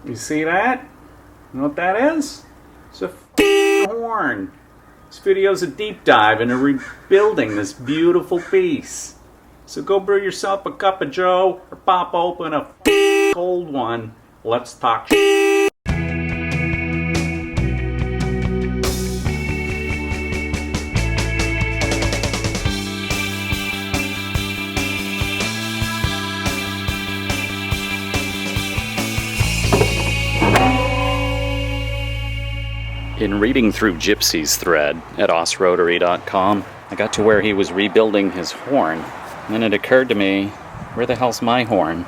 You see that? You know what that is? It's a horn. This video is a deep dive into rebuilding this beautiful piece. So go brew yourself a cup of joe or pop open a cold one. Let's talk. In reading through Gypsy's thread at osrotary.com, I got to where he was rebuilding his horn. And then it occurred to me, where the hell's my horn?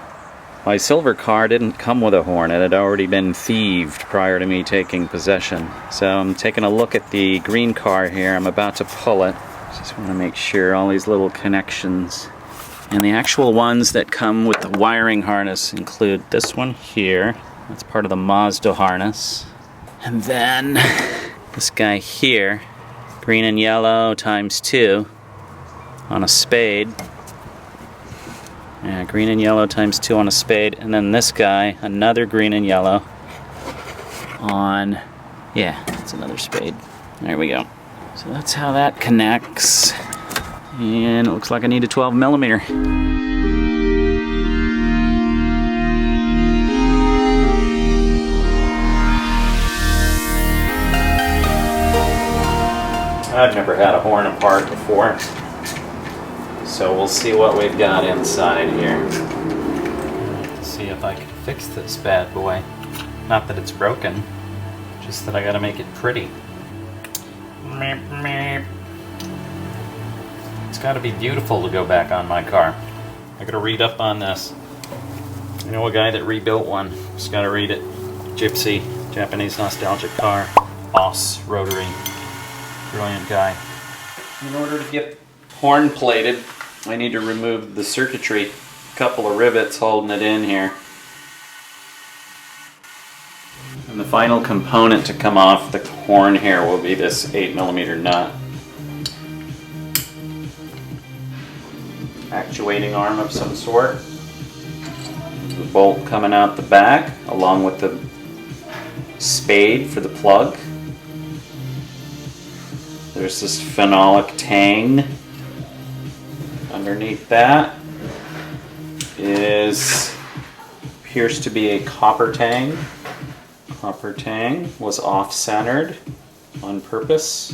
My silver car didn't come with a horn. It had already been thieved prior to me taking possession. So I'm taking a look at the green car here. I'm about to pull it. Just want to make sure all these little connections. And the actual ones that come with the wiring harness include this one here. That's part of the Mazda harness. And then this guy here, green and yellow ×2 on a spade. Yeah, green and yellow ×2 on a spade. And then this guy, another green and yellow on, yeah, it's another spade. There we go. So that's how that connects. And it looks like I need a 12mm. I've never had a horn apart before, so we'll see what we've got inside here. Let's see if I can fix this bad boy. Not that it's broken, just that I gotta make it pretty. It's gotta be beautiful to go back on my car. I gotta read up on this. I know a guy that rebuilt one, just gotta read it. Gypsy, Japanese nostalgic car, Os Rotary. Brilliant guy. In order to get horn plated, I need to remove the circuitry. A couple of rivets holding it in here. And the final component to come off the horn here will be this 8mm nut. Actuating arm of some sort. The bolt coming out the back, along with the spade for the plug. There's this phenolic tang. Underneath that appears to be a copper tang. Copper tang was off-centered on purpose.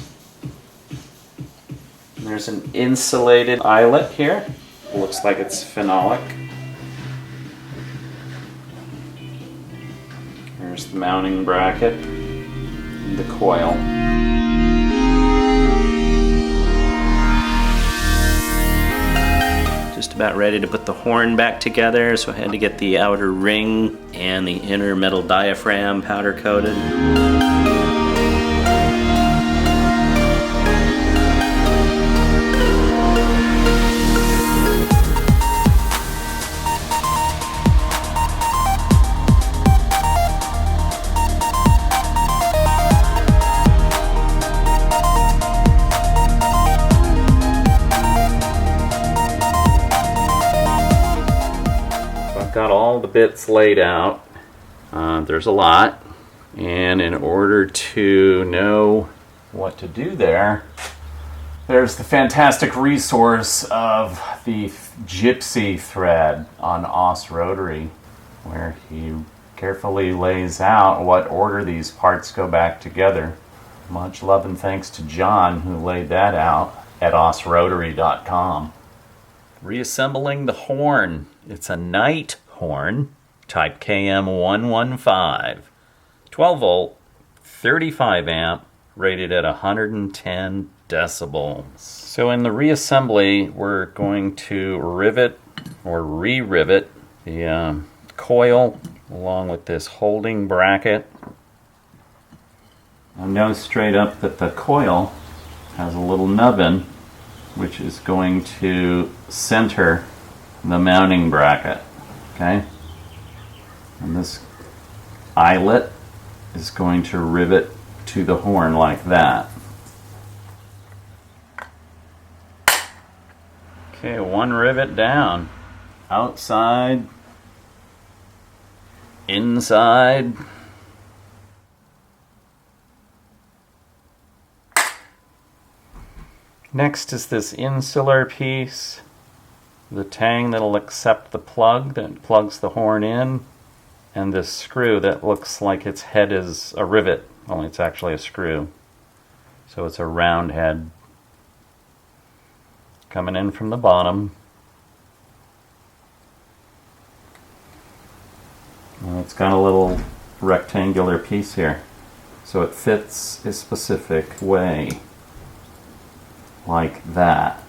And there's an insulated eyelet here. Looks like it's phenolic. There's the mounting bracket and the coil. Just about ready to put the horn back together, so I had to get the outer ring and the inner metal diaphragm powder coated. Got all the bits laid out. There's a lot, and in order to know what to do there's the fantastic resource of the Gypsy thread on Os Rotary, where he carefully lays out what order these parts go back together. Much love and thanks to John, who laid that out at osrotary.com. Reassembling the horn. It's a night horn, type KM115, 12 volt, 35 amp, rated at 110 decibels. So in the reassembly, we're going to rivet or re-rivet the coil along with this holding bracket. I know straight up that the coil has a little nubbin which is going to center the mounting bracket. Okay, and this eyelet is going to rivet to the horn like that. Okay, one rivet down. Outside inside. Next is this insular piece, the tang that'll accept the plug that plugs the horn in, and this screw that looks like its head is a rivet, only it's actually a screw. So it's a round head coming in from the bottom. And it's got a little rectangular piece here, so it fits a specific way, like that.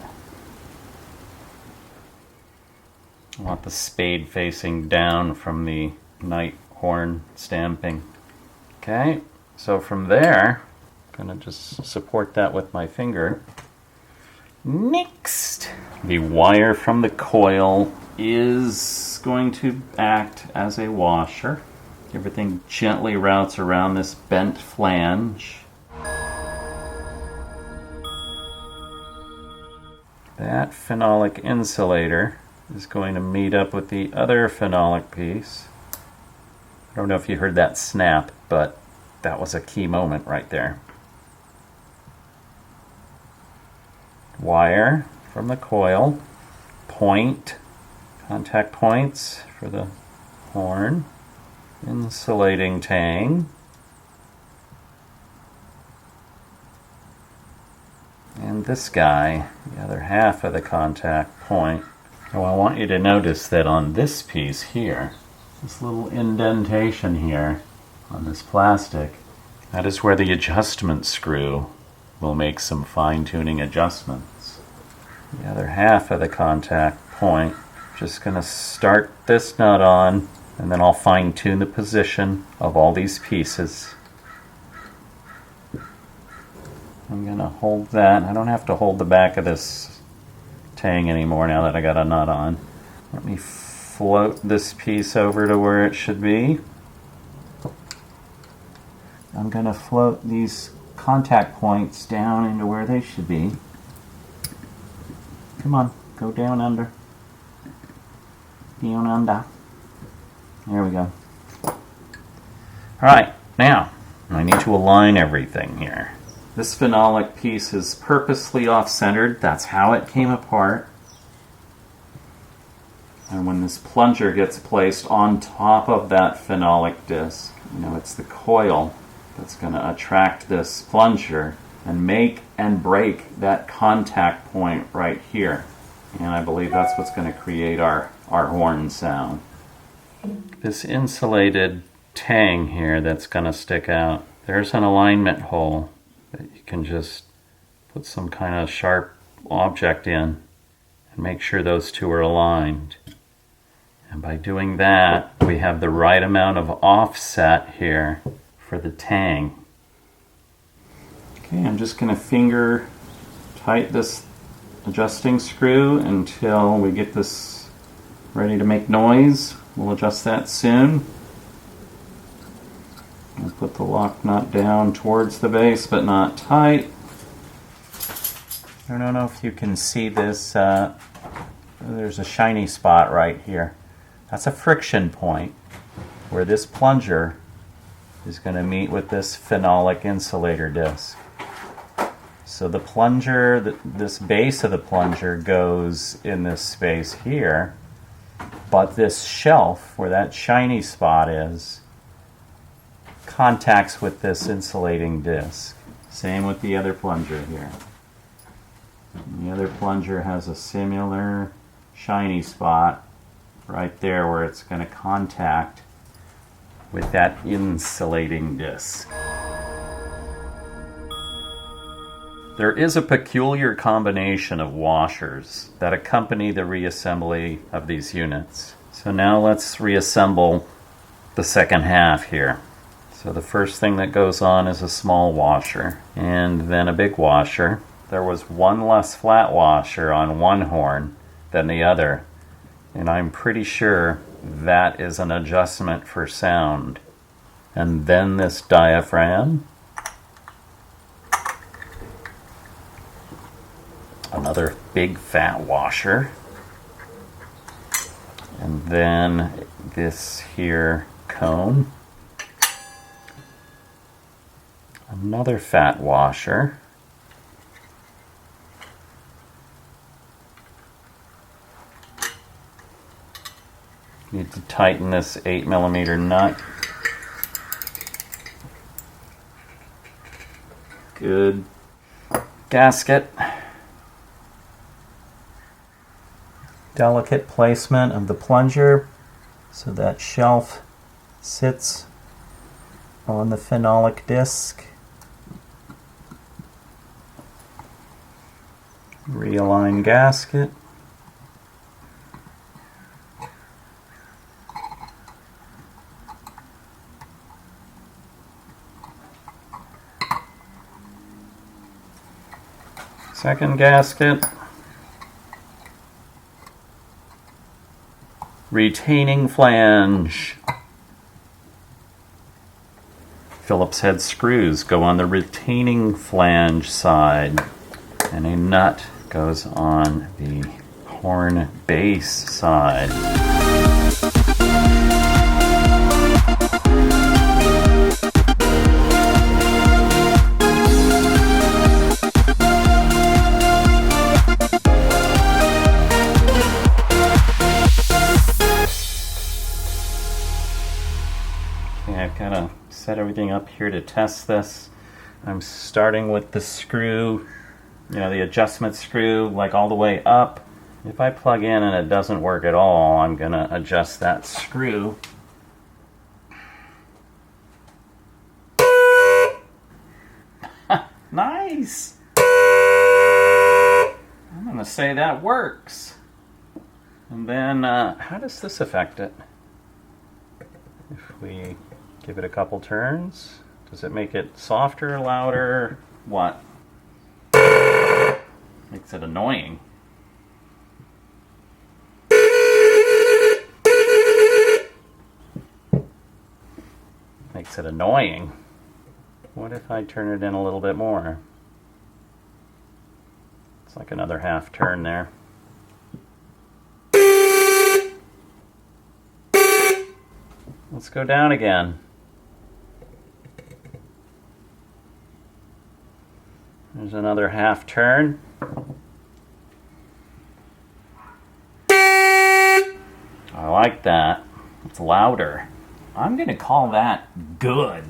I want the spade facing down from the night horn stamping. Okay, so from there, I'm gonna just support that with my finger. Next, the wire from the coil is going to act as a washer. Everything gently routes around this bent flange. That phenolic insulator is going to meet up with the other phenolic piece. I don't know if you heard that snap, but that was a key moment right there. Wire from the coil, contact points for the horn, insulating tang, and this guy, the other half of the contact point. Oh, I want you to notice that on this piece here, this little indentation here on this plastic, that is where the adjustment screw will make some fine-tuning adjustments. The other half of the contact point, just going to start this nut on, and then I'll fine-tune the position of all these pieces. I'm going to hold that. I don't have to hold the back of this tang anymore now that I got a nut on. Let me float this piece over to where it should be. I'm going to float these contact points down into where they should be. Come on, go down under. Down under. There we go. Alright, now I need to align everything here. This phenolic piece is purposely off-centered. That's how it came apart. And when this plunger gets placed on top of that phenolic disc, it's the coil that's going to attract this plunger and make and break that contact point right here. And I believe that's what's going to create our horn sound. This insulated tang here that's going to stick out, there's an alignment hole that you can just put some kind of sharp object in and make sure those two are aligned. And by doing that, we have the right amount of offset here for the tang. Okay, I'm just going to finger tight this adjusting screw until we get this ready to make noise. We'll adjust that soon. I'll put the lock nut down towards the base, but not tight. I don't know if you can see this. There's a shiny spot right here. That's a friction point where this plunger is going to meet with this phenolic insulator disc. So the plunger, this base of the plunger goes in this space here, but this shelf where that shiny spot is contacts with this insulating disc. Same with the other plunger here. The other plunger has a similar shiny spot right there where it's going to contact with that insulating disc. There is a peculiar combination of washers that accompany the reassembly of these units. So now let's reassemble the second half here. So the first thing that goes on is a small washer and then a big washer. There was one less flat washer on one horn than the other, and I'm pretty sure that is an adjustment for sound. And then this diaphragm, another big fat washer, and then this here cone. Another fat washer. Need to tighten this 8mm nut. Good. Gasket. Delicate placement of the plunger so that shelf sits on the phenolic disc. Realign gasket. Second gasket. Retaining flange. Phillips head screws go on the retaining flange side, and a nut goes on the horn base side. I've got to set everything up here to test this. I'm starting with the screw, the adjustment screw, like all the way up. If I plug in and it doesn't work at all, I'm going to adjust that screw. Nice! I'm going to say that works. And then, how does this affect it? If we give it a couple turns, does it make it softer, louder, what? Makes it annoying. Makes it annoying. What if I turn it in a little bit more? It's like another half turn there. Let's go down again. There's another half turn. I like that. It's louder. I'm going to call that good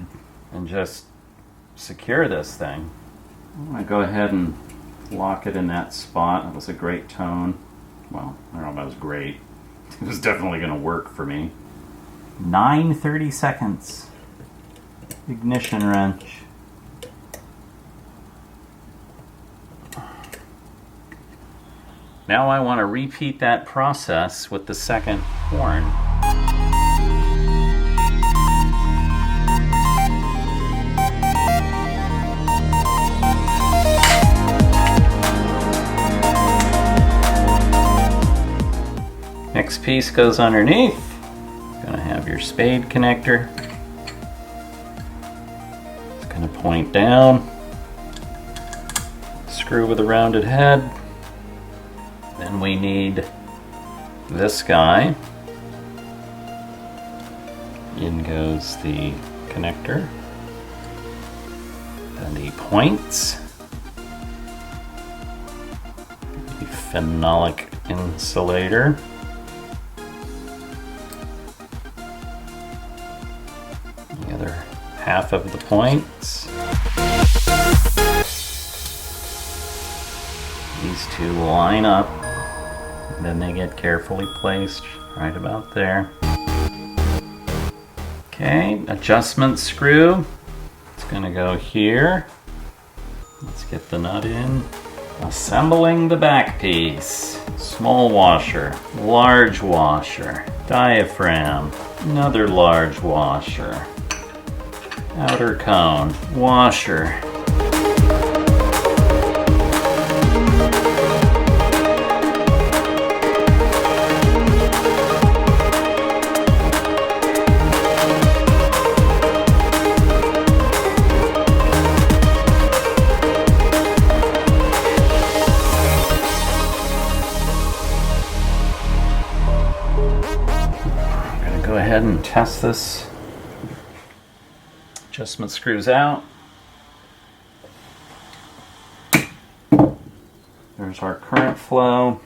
and just secure this thing. I'm going to go ahead and lock it in that spot. That was a great tone. Well, I don't know if that was great. It was definitely going to work for me. 9:30 seconds. Ignition wrench. Now I want to repeat that process with the second horn. Next piece goes underneath. Gonna have your spade connector. It's gonna point down. Screw with a rounded head. Then we need this guy. In goes the connector. Then the points. The phenolic insulator. The other half of the points. These two line up. Then they get carefully placed right about there. Okay, adjustment screw. It's gonna go here. Let's get the nut in. Assembling the back piece. Small washer, large washer, diaphragm, another large washer, outer cone, washer. Go ahead and test this Adjustment screws out. There's our current flow.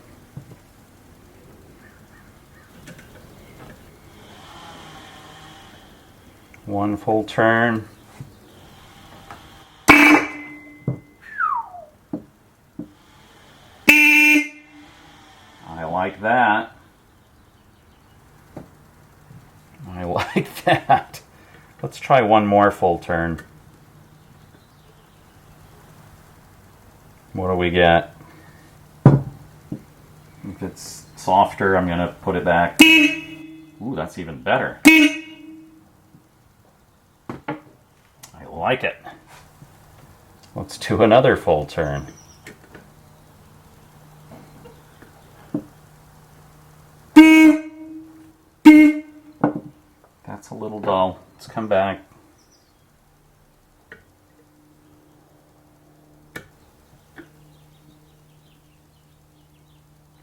One full turn. I like that. I like that. Let's try one more full turn. What do we get? If it's softer, I'm gonna put it back. Ooh, that's even better. I like it. Let's do another full turn. That's a little dull. Let's come back.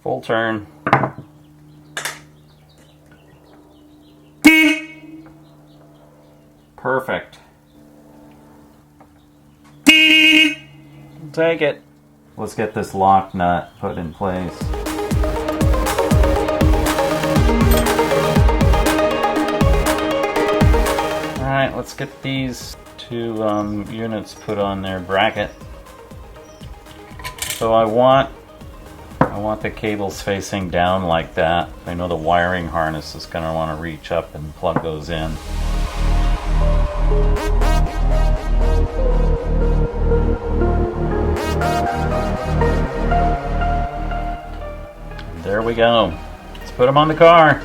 Full turn. Perfect. Take it. Let's get this lock nut put in place. Alright, let's get these two units put on their bracket. So I want the cables facing down like that. I know the wiring harness is going to want to reach up and plug those in. There we go. Let's put them on the car.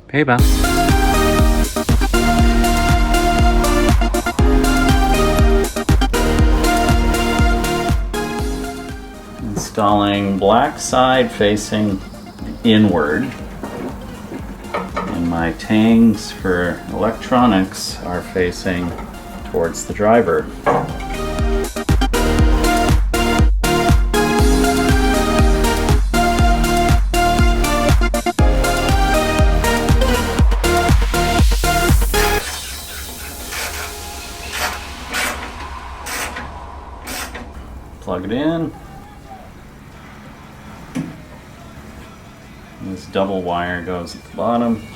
Payback. Installing black side facing inward, and my tangs for electronics are facing towards the driver. Plug it in. This double wire goes at the bottom.